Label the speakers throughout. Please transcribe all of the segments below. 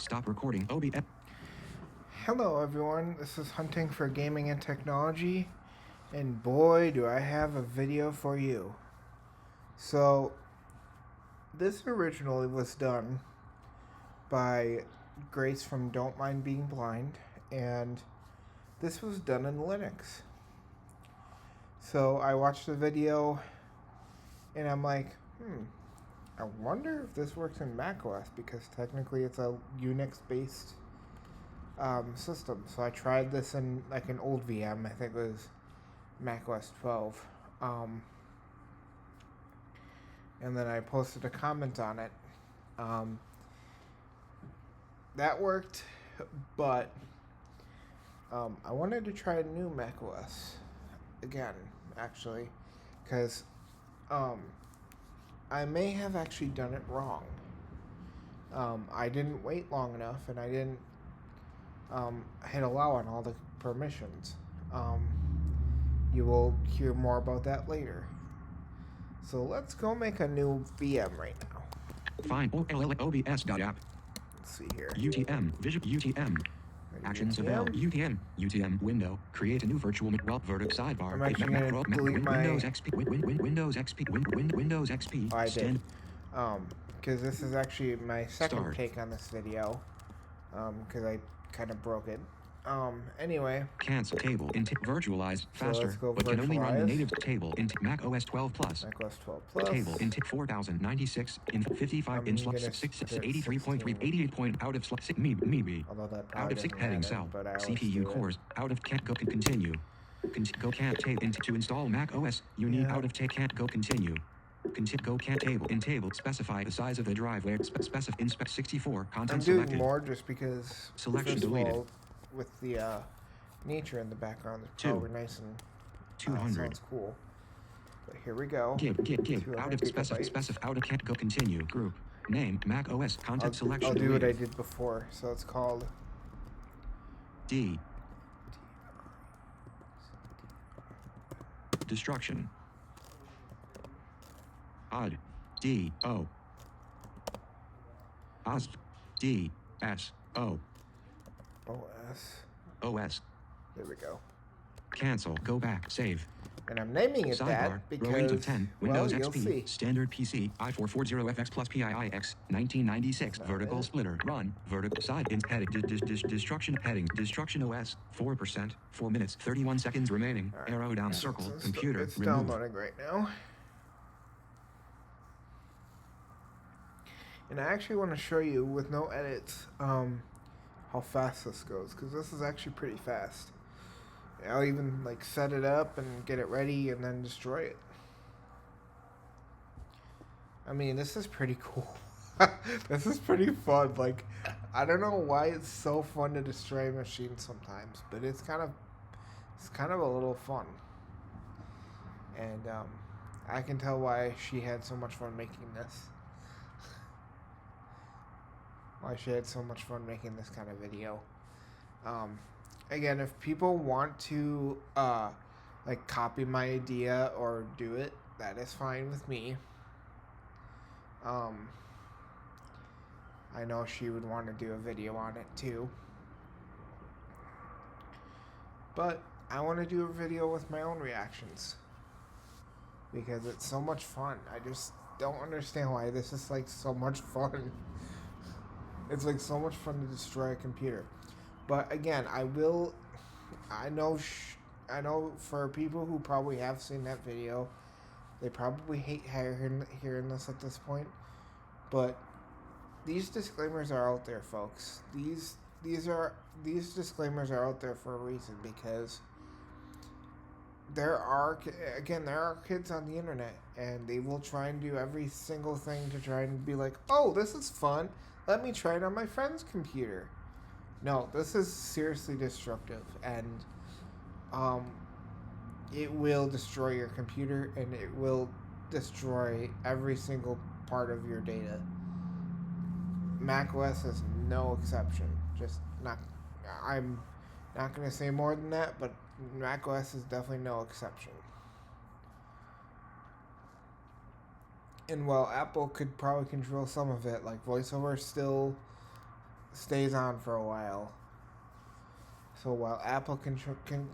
Speaker 1: Stop recording. OBS.
Speaker 2: Hello everyone, this is Hunting for Gaming and Technology, and boy do I have a video for you. So, this originally was done by Grace from Don't Mind Being Blind, and this was done in Linux. So I watched the video, and I'm like, I wonder if this works in macOS, because technically it's a Unix-based system. So I tried this in like an old VM. I think it was macOS 12. And then I posted a comment on it. That worked, but I wanted to try a new macOS again, actually, because I may have actually done it wrong. I didn't wait long enough, and I didn't hit allow on all the permissions. You will hear more about that later. So let's go make a new VM right now.
Speaker 1: Find OBS.app.
Speaker 2: Let's see here.
Speaker 1: UTM. Vision. UTM. Actions available. UTM window. Create a new virtual vertex sidebar.
Speaker 2: I'm actually going to delete my
Speaker 1: Windows XP. Windows XP. Windows XP.
Speaker 2: Oh, I did. Because this is actually my second take on this video. Because I kind of broke it. Anyway.
Speaker 1: Cancel table. Virtualize faster,
Speaker 2: so
Speaker 1: but can only run the native table in Mac OS 12 Plus.
Speaker 2: Mac OS 12 Plus.
Speaker 1: Table in 4096 in 55 in 83.3 88 out of 6 maybe. Out of 6 heading cell. CPU cores out of can't go continue. Go can't table to install Mac OS. You need out of can't go continue. Go can't table in table specify the size of the drive where specify inspect 64 content
Speaker 2: I'm
Speaker 1: selected.
Speaker 2: doing more just because
Speaker 1: selection deleted.
Speaker 2: All, with the nature in the background, it's probably nice and
Speaker 1: 200.
Speaker 2: Sounds cool. But here we go.
Speaker 1: Give out of specify out of can't go continue group name Mac OS content selection.
Speaker 2: I'll do what I did before. So it's called
Speaker 1: D. Destruction. Odd. D. O. OS. D. S. O.
Speaker 2: OS.
Speaker 1: OS.
Speaker 2: There we go.
Speaker 1: Cancel. Go back. Save.
Speaker 2: And I'm naming it
Speaker 1: Sidebar,
Speaker 2: that because,
Speaker 1: range of 10, Windows
Speaker 2: well,
Speaker 1: XP, standard PC, i440FX plus PIIX, 1996, vertical splitter, run, vertical side, heading, destruction, heading, destruction OS, 4%, 4 minutes, 31 seconds remaining, arrow down circle, computer,
Speaker 2: it's
Speaker 1: remove.
Speaker 2: downloading right now. And I actually want to show you, with no edits, how fast this goes, because this is actually pretty fast. I'll even like set it up and get it ready and then destroy it. I mean, this is pretty cool. This is pretty fun. Like, I don't know why it's so fun to destroy machines sometimes, but it's kind of a little fun. And I can tell why she had so much fun making this. Why she had so much fun making this kind of video. Again, if people want to like copy my idea or do it, that is fine with me. I know she would want to do a video on it too. But I want to do a video with my own reactions, because it's so much fun. I just don't understand why this is like so much fun. It's like so much fun to destroy a computer. But again, I know for people who probably have seen that video, they probably hate hearing this at this point. But these disclaimers are out there, folks. These disclaimers are out there for a reason, because there are kids on the internet, and they will try and do every single thing to try and be like, oh, this is fun. Let me try it on my friend's computer. No, this is seriously destructive, and it will destroy your computer, and it will destroy every single part of your data. macOS is no exception. I'm not going to say more than that, but macOS is definitely no exception. And while Apple could probably control some of it, like VoiceOver still stays on for a while. So while Apple can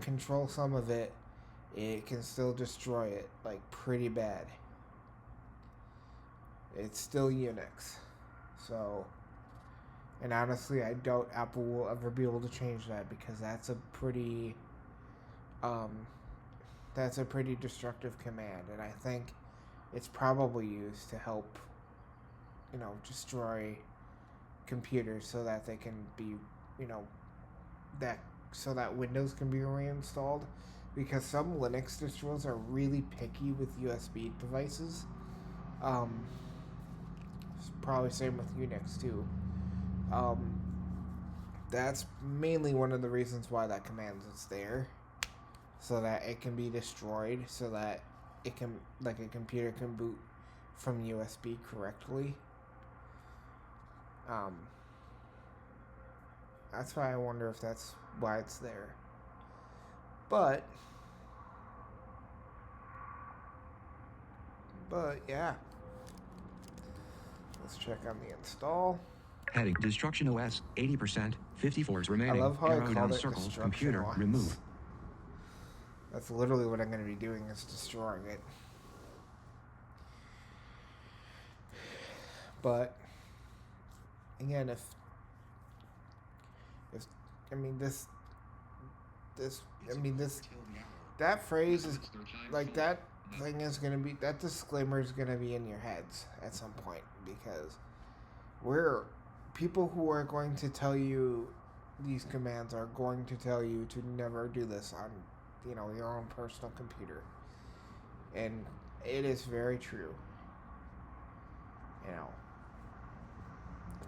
Speaker 2: control some of it, it can still destroy it, like, pretty bad. It's still Unix. So, and honestly, I doubt Apple will ever be able to change that, because that's a pretty destructive command, and I think it's probably used to help, destroy computers so that they can be, so that Windows can be reinstalled, because some Linux distros are really picky with USB devices. Probably same with Unix too. That's mainly one of the reasons why that command is there, so that it can be destroyed, so that it can, like, a computer can boot from USB correctly. That's why I wonder if that's why it's there. But yeah. Let's check on the install.
Speaker 1: Heading Destruction OS 80%, 54 is remaining.
Speaker 2: I love how
Speaker 1: Arrow
Speaker 2: I
Speaker 1: down
Speaker 2: called it
Speaker 1: circle,
Speaker 2: Destruction
Speaker 1: computer,
Speaker 2: OS.
Speaker 1: remove.
Speaker 2: That's literally what I'm going to be doing, is destroying it. But again, that phrase is, like, that thing is going to be, that disclaimer is going to be in your heads at some point, because people who are going to tell you these commands are going to tell you to never do this on, your own personal computer. And it is very true.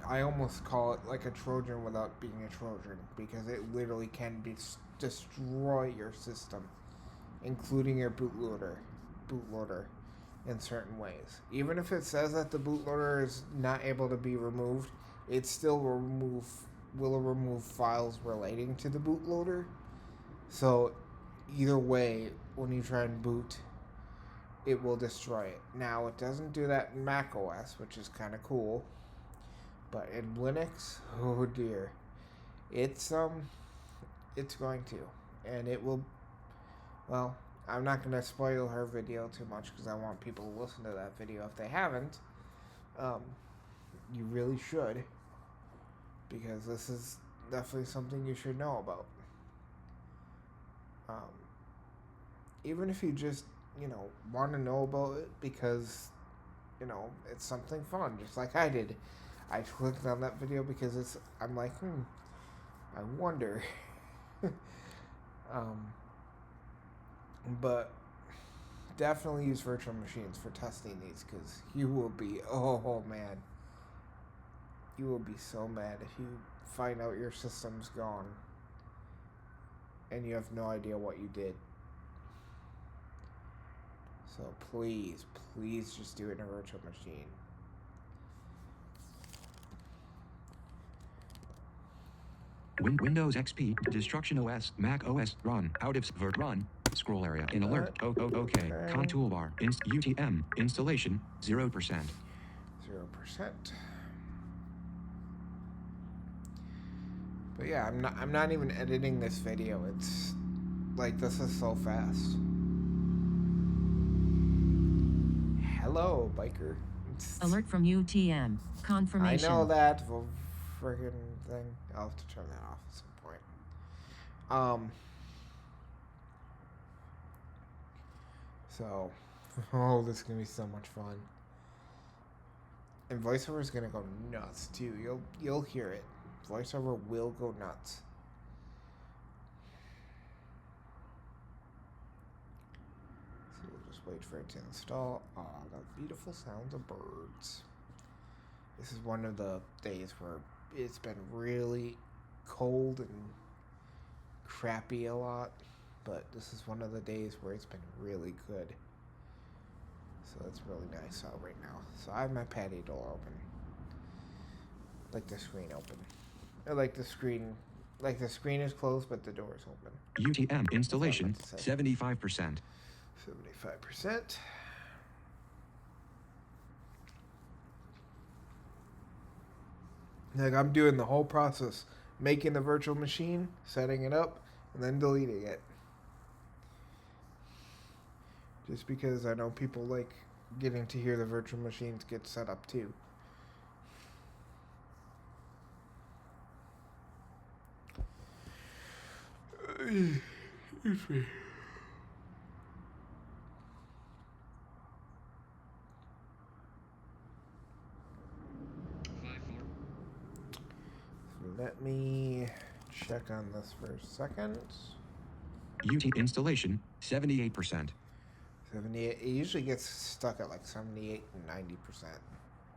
Speaker 2: I almost call it like a Trojan without being a Trojan, because it literally can destroy your system, including your bootloader in certain ways. Even if it says that the bootloader is not able to be removed, it still will remove files relating to the bootloader. So either way, when you try and boot, it will destroy it. Now, it doesn't do that in Mac OS, which is kind of cool. But in Linux, oh dear, it's going to, and it will. Well, I'm not going to spoil her video too much, because I want people to listen to that video if they haven't. You really should, because this is definitely something you should know about. Even if you just, want to know about it because, it's something fun, just like I did. I clicked on that video because I'm like, I wonder. But definitely use virtual machines for testing these, because you will be, oh man, you will be so mad if you find out your system's gone and you have no idea what you did. So please just do it in a virtual machine.
Speaker 1: Windows XP, Destruction OS, Mac OS, run, out of vert run, scroll area, in alert, okay, con toolbar, UTM, installation, 0%.
Speaker 2: 0%. But yeah, I'm not even editing this video. It's like, this is so fast. Hello, biker.
Speaker 3: Alert from UTM. Confirmation.
Speaker 2: I know that friggin' thing. I'll have to turn that off at some point. So, this is gonna be so much fun. And VoiceOver is gonna go nuts too. You'll hear it. VoiceOver will go nuts. So we'll just wait for it to install. Oh, the beautiful sounds of birds. This is one of the days where it's been really cold and crappy a lot, but this is one of the days where it's been really good. So it's really nice out right now. So I have my patio door open. Like the screen open. Or like the screen is closed, but the door is open.
Speaker 1: UTM installation, 75%.
Speaker 2: 75%. Like, I'm doing the whole process, making the virtual machine, setting it up, and then deleting it. Just because I know people like getting to hear the virtual machines get set up too. Excuse me. Let me check on this for a second.
Speaker 1: UT installation, 78%.
Speaker 2: 78. It usually gets stuck at like 78 and 90%,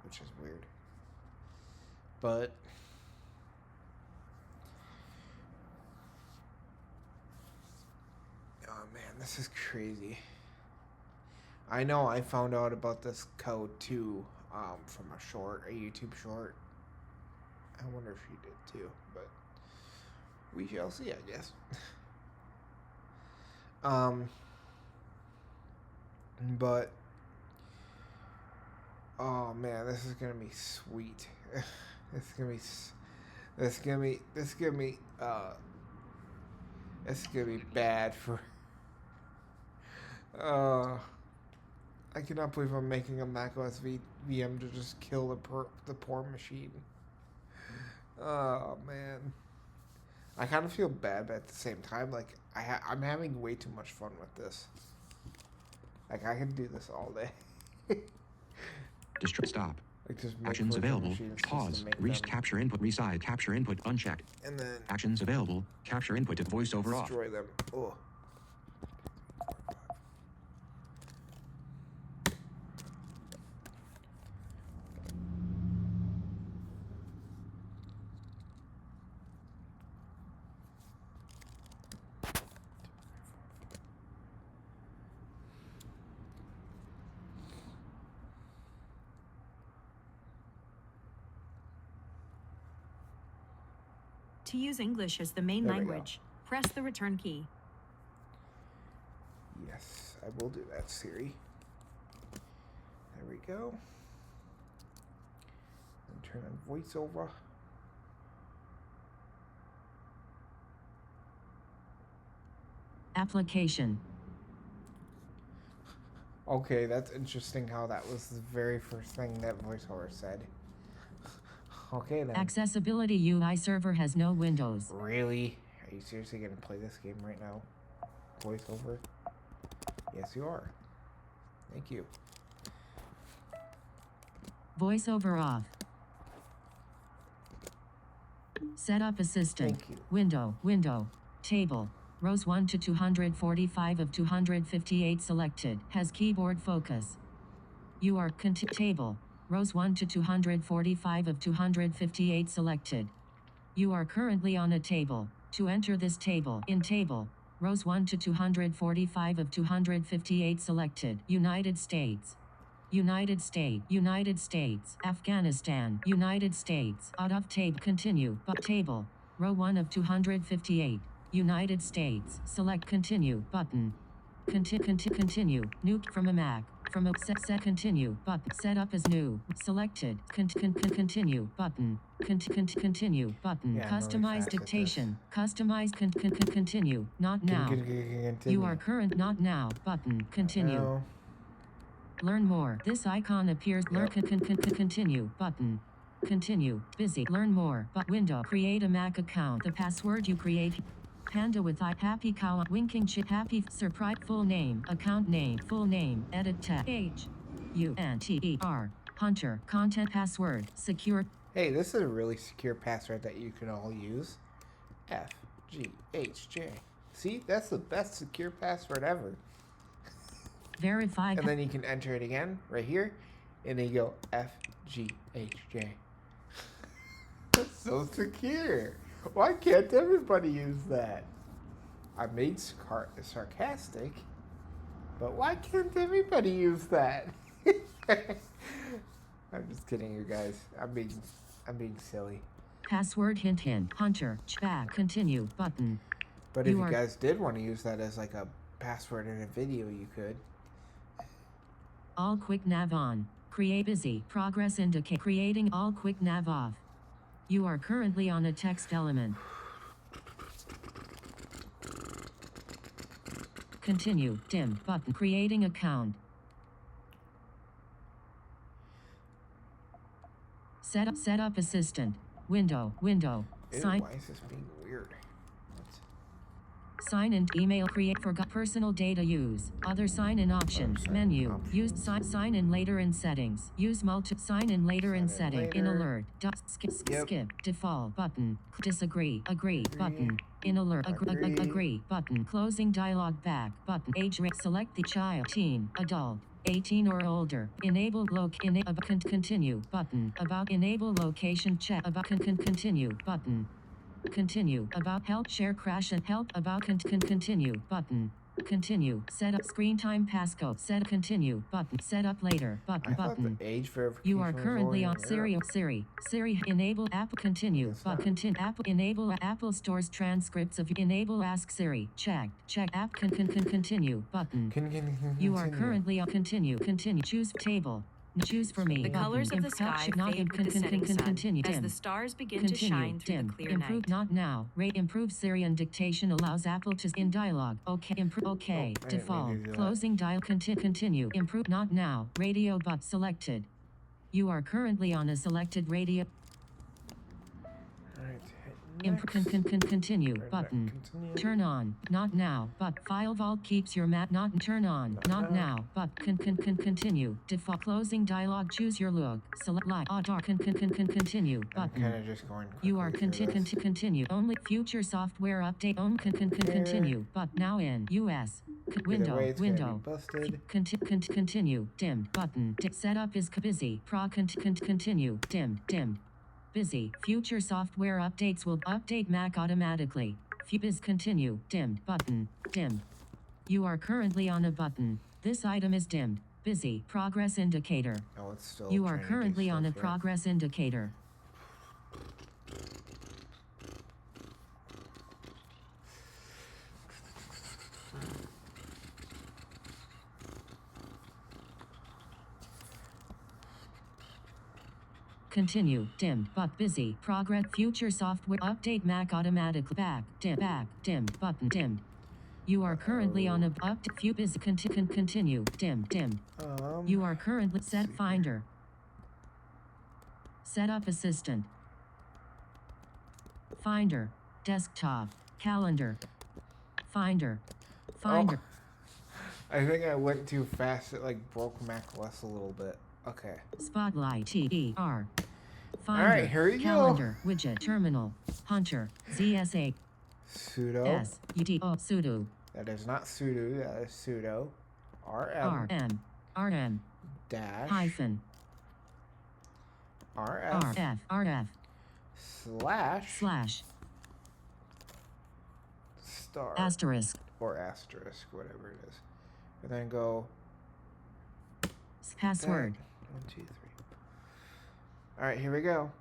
Speaker 2: which is weird. But oh man, this is crazy. I know I found out about this code too, from a YouTube short. I wonder if you did too, but we shall see, I guess. But oh man, this is gonna be sweet. It's gonna be bad for. I cannot believe I'm making a macOS VM to just kill the poor machine. Oh man, I kind of feel bad, but at the same time, like I'm having way too much fun with this. Like I can do this all day.
Speaker 1: Stop.
Speaker 2: Like just
Speaker 1: Actions available. Pause. Capture input. Resize. Capture input unchecked.
Speaker 2: And then
Speaker 1: actions available. Capture input to voiceover off.
Speaker 2: Destroy them. Oh.
Speaker 4: To use English as the main language, press the return key.
Speaker 2: Yes, I will do that, Siri. There we go. And turn on voiceover.
Speaker 3: Application.
Speaker 2: Okay, that's interesting how that was the very first thing that voiceover said. Okay then.
Speaker 3: Accessibility UI server has no windows.
Speaker 2: Really? Are you seriously gonna play this game right now? VoiceOver? Yes, you are. Thank you.
Speaker 3: VoiceOver off. Setup assistant.
Speaker 2: Thank you.
Speaker 3: Window. Table. Rows 1 to 245 of 258 selected. Has keyboard focus. You are table. Rows 1 to 245 of 258 selected. You are currently on a table. To enter this table, in table, rows 1 to 245 of 258 selected. United States, Afghanistan, United States, out of table, continue, but table, row 1 of 258, United States, select continue, button. Continue, new, from a Mac. From a set continue button. Set up as new. Selected. Continue button. Continue button.
Speaker 2: Yeah,
Speaker 3: Customize dictation. Customize continue. Not now. You are current. Not now button. Continue.
Speaker 2: No.
Speaker 3: Learn more. This icon appears. Learn continue button. Continue. Busy. Learn more. But window. Create a Mac account. The password you create. Panda with happy cow winking chip happy surprise full name account name full name edit text HUNTER Hunter content password secure.
Speaker 2: Hey, this is a really secure password that you can all use. FGHJ. See, that's the best secure password ever.
Speaker 3: Verified.
Speaker 2: And then you can enter it again right here, and then you go FGHJ. That's so secure. Why can't everybody use that? I made sarcastic, but why can't everybody use that? I'm just kidding, you guys. I'm being silly.
Speaker 3: Password hint Hunter back continue button.
Speaker 2: But if you guys did want to use that as like a password in a video, you could.
Speaker 3: All quick nav on. Create busy. Progress indicate. Creating all quick nav off. You are currently on a text element. Continue. Dim button. Creating account. Set up assistant. Window.
Speaker 2: Ew,
Speaker 3: Sign.
Speaker 2: why is this being weird?
Speaker 3: Sign in. Email. Create. Forgot personal data use. Other sign in options.
Speaker 2: Sign
Speaker 3: Menu.
Speaker 2: options.
Speaker 3: Use sign in later in settings. Use multi sign in later in
Speaker 2: Sign in
Speaker 3: setting. In
Speaker 2: later.
Speaker 3: alert. Skip.
Speaker 2: Yep.
Speaker 3: Skip. Default button. Disagree. Agree button. In alert. Agree button. Closing dialog back button. Age rate. Select the child. Teen. Adult. 18 or older. Enable continue button. About enable location check. About continue button. Continue. About help share crash and help about continue button. Continue. Set up screen time passcode. Set continue button. Set up later button.
Speaker 2: I thought the age verification
Speaker 3: You are
Speaker 2: was
Speaker 3: currently
Speaker 2: already
Speaker 3: on
Speaker 2: there.
Speaker 3: Siri enable app continue
Speaker 2: It's
Speaker 3: but
Speaker 2: not.
Speaker 3: continue app enable Apple stores transcripts of enable ask Siri check app continue button. You are
Speaker 2: Continue.
Speaker 3: currently on continue choose table. Choose for me.
Speaker 4: The
Speaker 3: button.
Speaker 4: colors of the sky
Speaker 3: Should not
Speaker 4: fade with the setting sun
Speaker 3: continue.
Speaker 4: as
Speaker 3: Dim.
Speaker 4: the stars begin
Speaker 3: Continue.
Speaker 4: to shine through
Speaker 3: Dim.
Speaker 4: the clear
Speaker 3: Improve
Speaker 4: night.
Speaker 3: not now. Rate improve Syrian dictation allows Apple to in dialogue. Okay. Improve. Okay.
Speaker 2: Oh, I didn't mean
Speaker 3: Default.
Speaker 2: to do that.
Speaker 3: Closing dial. Continue. Improve not now. Radio but selected. You are currently on a selected radio.
Speaker 2: Alright, hit next.
Speaker 3: Continue
Speaker 2: Or
Speaker 3: button.
Speaker 2: continue.
Speaker 3: Turn on. Not now. But file vault keeps your map. Not turn on. Not now. But continue. Default closing dialog. Choose your look. Select light. Dark. Continue
Speaker 2: I'm
Speaker 3: button.
Speaker 2: kind of just going quickly
Speaker 3: You are
Speaker 2: through this.
Speaker 3: continue. Only future software update. Continue. But now in US.
Speaker 2: Either way, it's gonna be
Speaker 3: Window.
Speaker 2: busted.
Speaker 3: Continue. Dimmed button. Setup is busy. Continue. Dimmed. Busy. Future software updates will update Mac automatically. Biz continue. Dimmed button. Dimmed. You are currently on a button. This item is dimmed. Busy. Progress indicator.
Speaker 2: Oh, it's still
Speaker 3: You are
Speaker 2: trying to do
Speaker 3: currently on a
Speaker 2: stuff, yeah.
Speaker 3: progress indicator. Continue. Dimmed. But busy. Progress. Future software update Mac automatic. Back. Dim. Button. Dimmed. You are currently on a few busy. Continue. Dim. You are currently set finder. Setup assistant. Finder. Desktop. Calendar. Finder.
Speaker 2: I think I went too fast. It like broke macOS a little bit. Okay.
Speaker 3: Spotlight. TER. Finder.
Speaker 2: Alright, here we go.
Speaker 3: Calendar. Widget. Terminal. Hunter. ZSA.
Speaker 2: Sudo.
Speaker 3: Sudo.
Speaker 2: That is not sudo. That is sudo.
Speaker 3: RM.
Speaker 2: Dash.
Speaker 3: Hyphen.
Speaker 2: RF. Slash. Star.
Speaker 3: Asterisk.
Speaker 2: Or asterisk, whatever it is. And then go.
Speaker 3: Password.
Speaker 2: 1, 2, 3. Alright, here we go.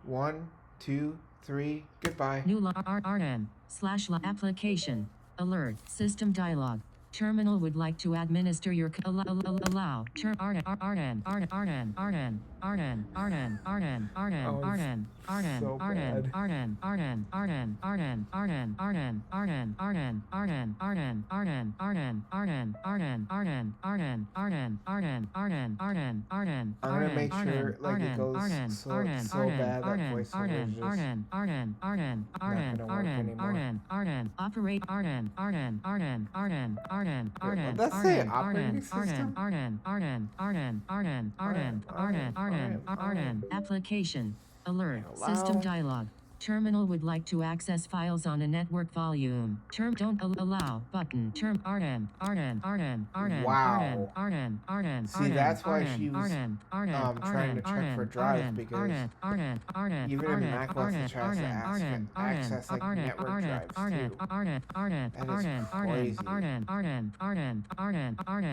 Speaker 2: 1, 2, 3. Goodbye.
Speaker 3: New RM. / application. Alert. System dialog. Terminal would like to administer your allow.
Speaker 2: I'm gonna make sure like it goes so bad that voiceover is just not gonna work anymore.
Speaker 3: Operate
Speaker 2: Let's say operating system.
Speaker 3: Application. Alert.
Speaker 2: Allow.
Speaker 3: System dialog. Terminal would like to access files on a network volume. Term don't allow button. Term
Speaker 2: Wow. See, that's why she was trying to check for drives because even in macOS it tries to access like network drives too. That is crazy.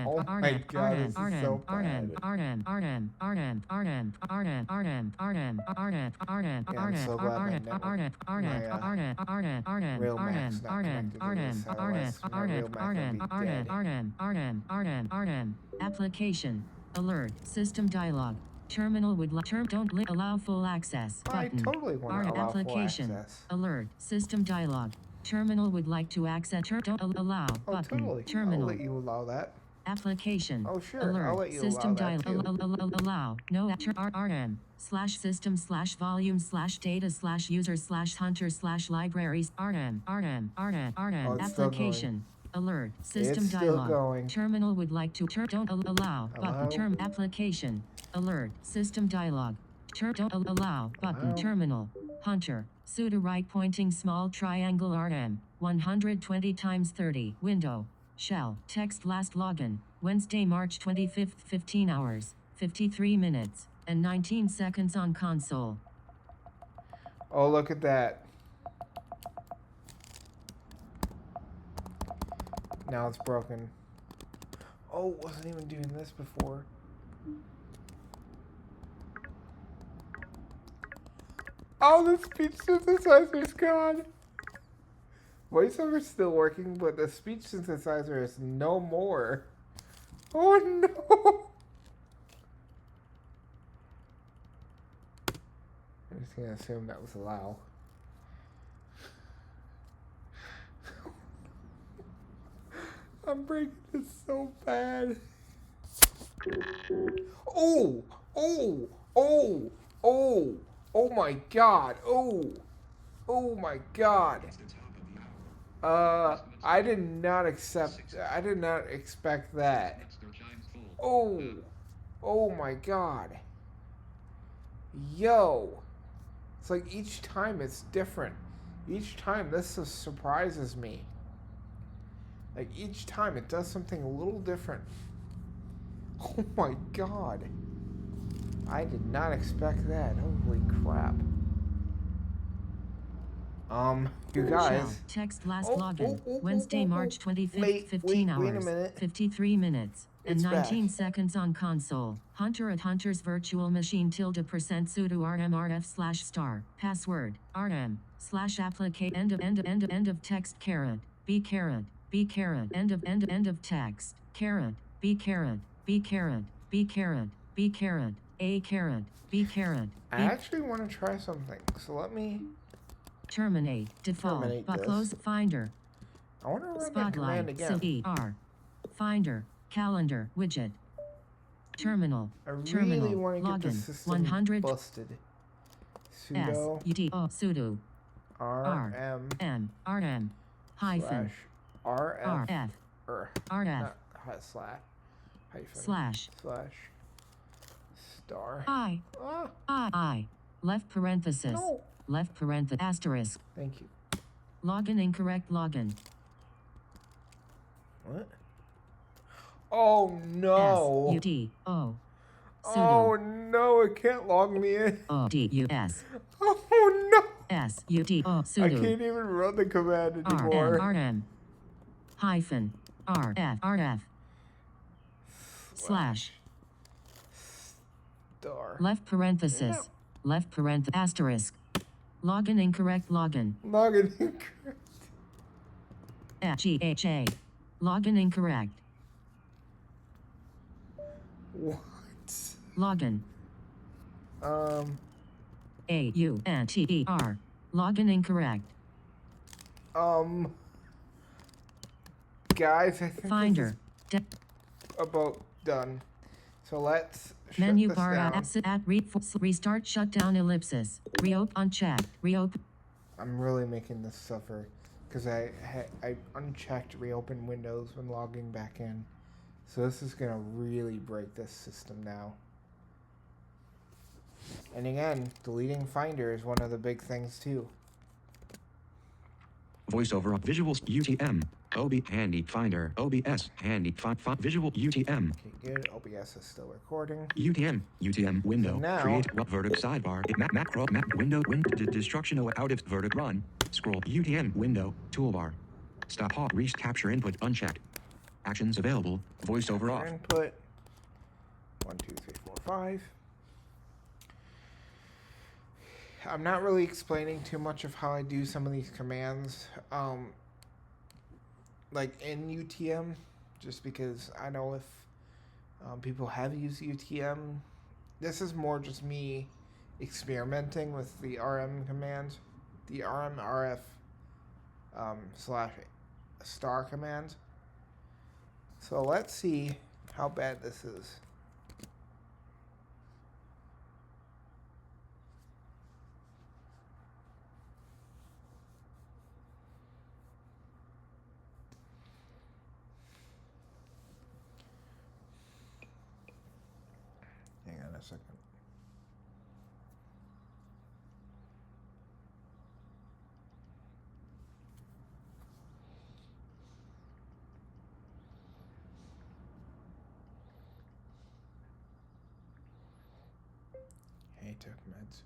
Speaker 2: Oh my god, this is so bad. Yeah, I'm so glad my network, my real Mac's not connected to this. Otherwise, my real Mac would be dead.
Speaker 3: Application. Alert. System dialog. Terminal would don't allow full access.
Speaker 2: I
Speaker 3: Button.
Speaker 2: totally want to allow full
Speaker 3: application.
Speaker 2: access.
Speaker 3: Alert. System dialog. Terminal would like to access. Don't allow.
Speaker 2: Oh,
Speaker 3: Button.
Speaker 2: totally.
Speaker 3: Terminal.
Speaker 2: I'll let you allow that.
Speaker 3: Application.
Speaker 2: Oh, sure.
Speaker 3: Alert.
Speaker 2: I'll let you
Speaker 3: System
Speaker 2: allow that too.
Speaker 3: allow. No rm slash system slash volume slash data slash user slash hunter slash libraries rm
Speaker 2: Oh, it's still
Speaker 3: application. Alert. System
Speaker 2: It's still
Speaker 3: dialog.
Speaker 2: going.
Speaker 3: Terminal would like to don't allow. Button. Term application. Alert. System dialog. Don't allow. Button.
Speaker 2: Allow.
Speaker 3: Terminal. Hunter. Sudo right pointing small triangle rm 120 times 30. Window. Shell. Text last login. Wednesday, March 25th, 15 hours, 53 minutes, and 19 seconds on console.
Speaker 2: Oh, look at that. Now it's broken. Oh, it wasn't even doing this before. Oh, the speech synthesizer's gone. VoiceOver's still working, but the speech synthesizer is no more. Oh no! I'm just gonna assume that was allow. I'm breaking this so bad. Oh! Oh! Oh! Oh! Oh my god! Oh! Oh my god! I did not expect that. Oh! Oh my god. Yo! It's like each time it's different. Each time this surprises me. Like each time it does something a little different. Oh my god. I did not expect that. Holy crap. You guys.
Speaker 3: Shell. Text last login. Wednesday, March 25th, 15 hours,
Speaker 2: wait a minute.
Speaker 3: 53 minutes, and
Speaker 2: It's
Speaker 3: 19
Speaker 2: back.
Speaker 3: seconds on console. Hunter at Hunter's virtual machine ~% sudo rmrf slash star. Password. rm slash applicate end of text caret. B caret. B caret. End of text. Caret. B caret. B caret. B caret. B caret. A caret. B caret.
Speaker 2: I actually want to try something. So let me
Speaker 3: Terminate. Default.
Speaker 2: Terminate
Speaker 3: But
Speaker 2: this.
Speaker 3: close Finder.
Speaker 2: I want to run that command
Speaker 3: Spotlight.
Speaker 2: again.
Speaker 3: Finder. Calendar. Widget. Terminal.
Speaker 2: I really
Speaker 3: Terminal.
Speaker 2: want to get the
Speaker 3: Login.
Speaker 2: system
Speaker 3: 100
Speaker 2: busted.
Speaker 3: S
Speaker 2: Sudo
Speaker 3: U D O sudo
Speaker 2: rm
Speaker 3: rm hyphen
Speaker 2: slash rf
Speaker 3: rf
Speaker 2: not slash hyphen
Speaker 3: slash
Speaker 2: slash star.
Speaker 3: I
Speaker 2: Ah,
Speaker 3: left parenthesis
Speaker 2: no.
Speaker 3: left parenthesis asterisk
Speaker 2: Thank you.
Speaker 3: login incorrect login
Speaker 2: What? Oh no.
Speaker 3: SUDO
Speaker 2: Oh
Speaker 3: sudo
Speaker 2: no, it can't log me in.
Speaker 3: ODUS
Speaker 2: Oh no.
Speaker 3: SUDO
Speaker 2: I
Speaker 3: sudo
Speaker 2: can't even run the command anymore.
Speaker 3: rm hyphen rf slash
Speaker 2: Star.
Speaker 3: left parenthesis left parenthesis asterisk login incorrect login
Speaker 2: Login incorrect.
Speaker 3: GHA login incorrect
Speaker 2: What?
Speaker 3: login AUNTER login incorrect
Speaker 2: Guys, I think
Speaker 3: Finder
Speaker 2: this is about done. So let's shut
Speaker 3: menu
Speaker 2: this
Speaker 3: bar
Speaker 2: down.
Speaker 3: restart shutdown ellipsis reopen unchecked reopen
Speaker 2: I'm really making this suffer because I unchecked reopen Windows when logging back in. So this is gonna really break this system now. And again, deleting Finder is one of the big things too.
Speaker 1: VoiceOver visuals UTM. OB handy finder. OBS handy visual UTM.
Speaker 2: Okay, good. OBS is still recording.
Speaker 1: UTM window.
Speaker 2: So now-
Speaker 1: Create vertex sidebar. Macro window destruction out of vertex run. Scroll UTM window toolbar. Stop hawk capture input unchecked. Actions available. VoiceOver off.
Speaker 2: Input 1, 2, 3, 4, 5. I'm not really explaining too much of how I do some of these commands, like in UTM, just because I know if people have used UTM this is more just me experimenting with the RM command, the RMRF slash star command. So let's see how bad this is. Hang on a second. Hey, took meds.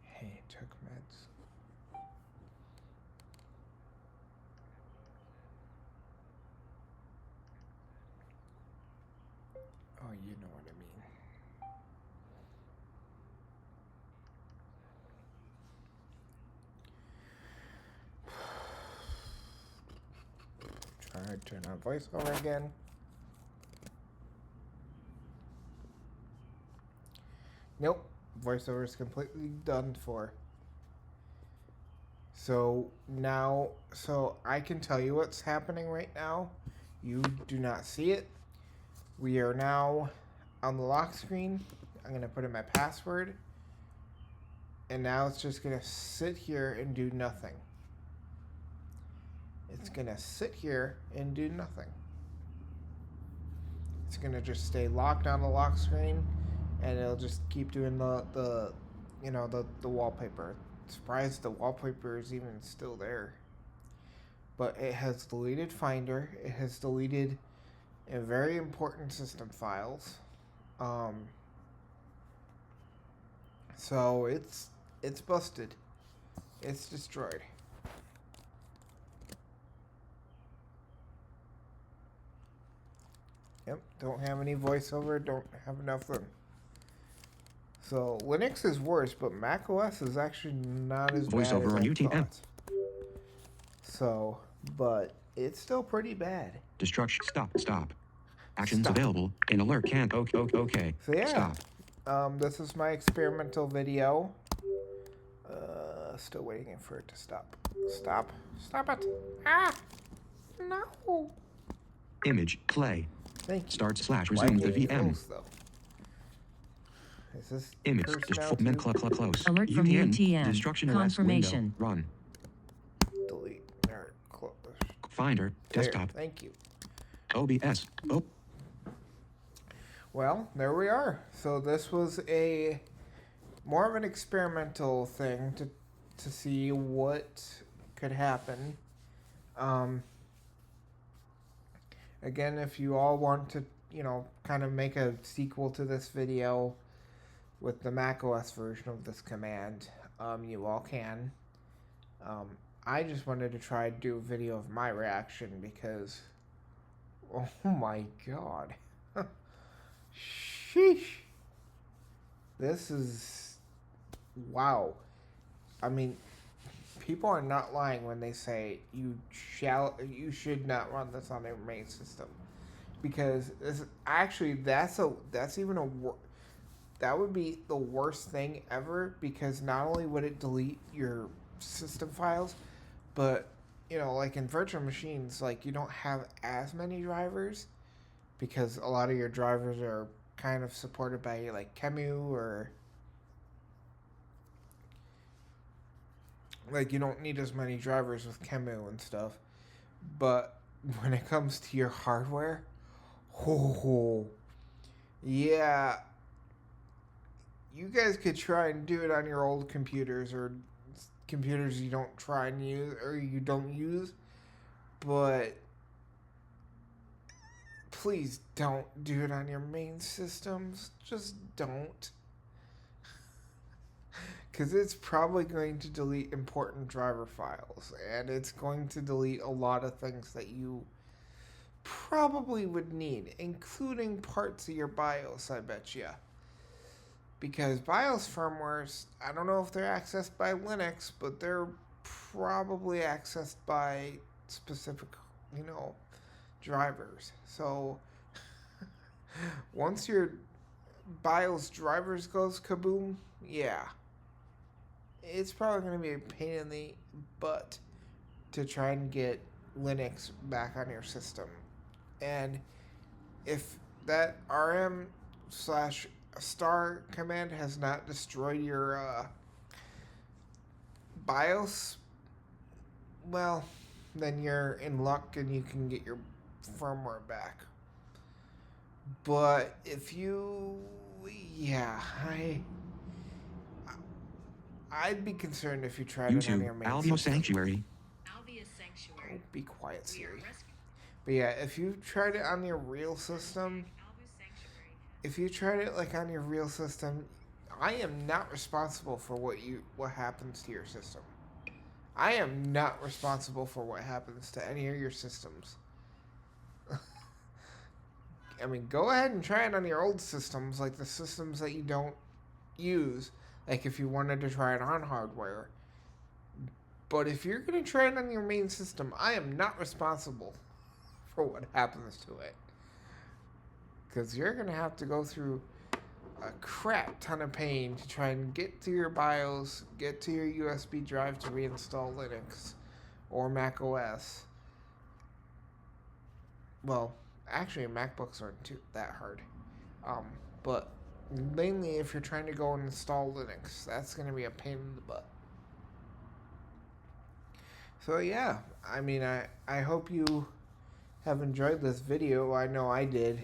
Speaker 2: Hey, took meds. Oh, you know what I mean. Try to turn on voiceover again. Nope, voiceover is completely done for. So now, so I can tell you what's happening right now. You do not see it. We are now on the lock screen. I'm going to put in my password. And now it's just going to sit here and do nothing. It's going to sit here and do nothing. It's going to just stay locked on the lock screen, and it'll just keep doing the wallpaper. Surprised the wallpaper is even still there. But it has deleted Finder. It has deleted very important system files. So it's busted. It's destroyed. Yep, don't have any voiceover, don't have enough room. So Linux is worse, but Mac OS is actually not as
Speaker 1: Voiceover
Speaker 2: bad as
Speaker 1: on
Speaker 2: I
Speaker 1: UTM.
Speaker 2: thought. So, but it's still pretty bad.
Speaker 1: Destruction. Stop. Actions available in alert can't. Okay.
Speaker 2: So yeah,
Speaker 1: Stop.
Speaker 2: this is my experimental video. Still waiting for it to stop. Stop it. Ah, no.
Speaker 1: Image play.
Speaker 2: Thank you.
Speaker 1: Start /
Speaker 2: Why
Speaker 1: resume the
Speaker 2: can't you
Speaker 1: VM.
Speaker 2: close, though? Is this
Speaker 1: Image
Speaker 2: personnel
Speaker 1: close.
Speaker 3: Alert from UTM.
Speaker 1: Destruction OS
Speaker 3: Confirmation.
Speaker 1: window. Run.
Speaker 2: delete or close?
Speaker 1: Finder.
Speaker 2: There,
Speaker 1: Desktop.
Speaker 2: thank you.
Speaker 1: OBS. Oh.
Speaker 2: Well, there we are. So this was a more of an experimental thing to see what could happen. Again, if you all want to, kind of make a sequel to this video with the macOS version of this command, you all can. I just wanted to try to do a video of my reaction because, oh my god. Sheesh. This is, wow. I mean, people are not lying when they say you should not run this on your main system, because this actually that would be the worst thing ever, because not only would it delete your system files, but like in virtual machines, like you don't have as many drivers because a lot of your drivers are kind of supported by like Qemu, or like you don't need as many drivers with Qemu and stuff. But when it comes to your hardware, yeah, you guys could try and do it on your old computers or computers you don't try and use or you don't use, but please don't do it on your main systems. Just don't. Because it's probably going to delete important driver files, and it's going to delete a lot of things that you probably would need, including parts of your BIOS, I bet you. Because BIOS firmwares, I don't know if they're accessed by Linux, but they're probably accessed by specific, drivers. So once your BIOS drivers goes kaboom, yeah, it's probably going to be a pain in the butt to try and get Linux back on your system. And if that rm/star command has not destroyed your BIOS, well, then you're in luck and you can get your firmware back. But if you, yeah, I'd be concerned if you tried it on your
Speaker 1: YouTube,
Speaker 2: main
Speaker 1: Alveo
Speaker 2: system.
Speaker 1: Sanctuary.
Speaker 2: Oh, be quiet, Siri. But yeah, if you tried it on your real system, I am not responsible for what happens to your system. I am not responsible for what happens to any of your systems. I mean, go ahead and try it on your old systems, like the systems that you don't use, like if you wanted to try it on hardware. But if you're going to try it on your main system, I am not responsible for what happens to it. Because you're going to have to go through a crap ton of pain to try and get to your BIOS, get to your USB drive to reinstall Linux or Mac OS. Well, actually, MacBooks aren't that hard. But mainly if you're trying to go and install Linux, that's going to be a pain in the butt. So yeah, I mean, I hope you have enjoyed this video. I know I did.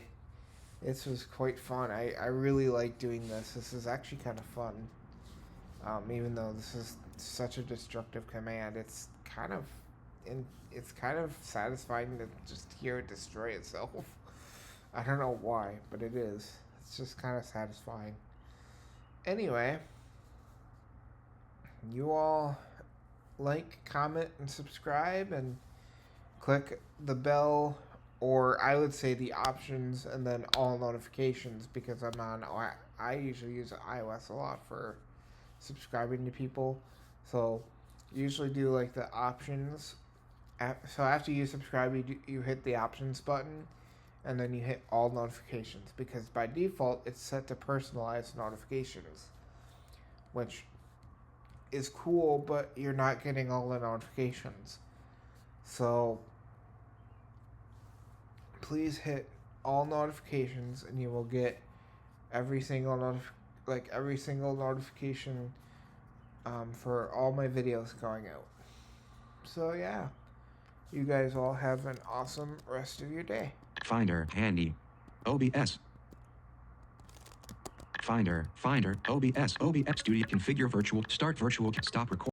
Speaker 2: This was quite fun. I really like doing this. This is actually kind of fun. Even though this is such a destructive command, it's kind of satisfying to just hear it destroy itself. I don't know why, but it is. It's just kind of satisfying. Anyway, you all like, comment, and subscribe, and click the bell, or I would say the options, and then all notifications, because I usually use iOS a lot for subscribing to people. So usually do like the options. So after you subscribe, you hit the options button, and then you hit all notifications, because by default it's set to personalized notifications, which is cool, but you're not getting all the notifications. So please hit all notifications, and you will get every single notification for all my videos going out. So yeah, you guys all have an awesome rest of your day.
Speaker 1: Finder, handy. OBS. Finder, OBS Studio, configure virtual, start virtual, stop recording.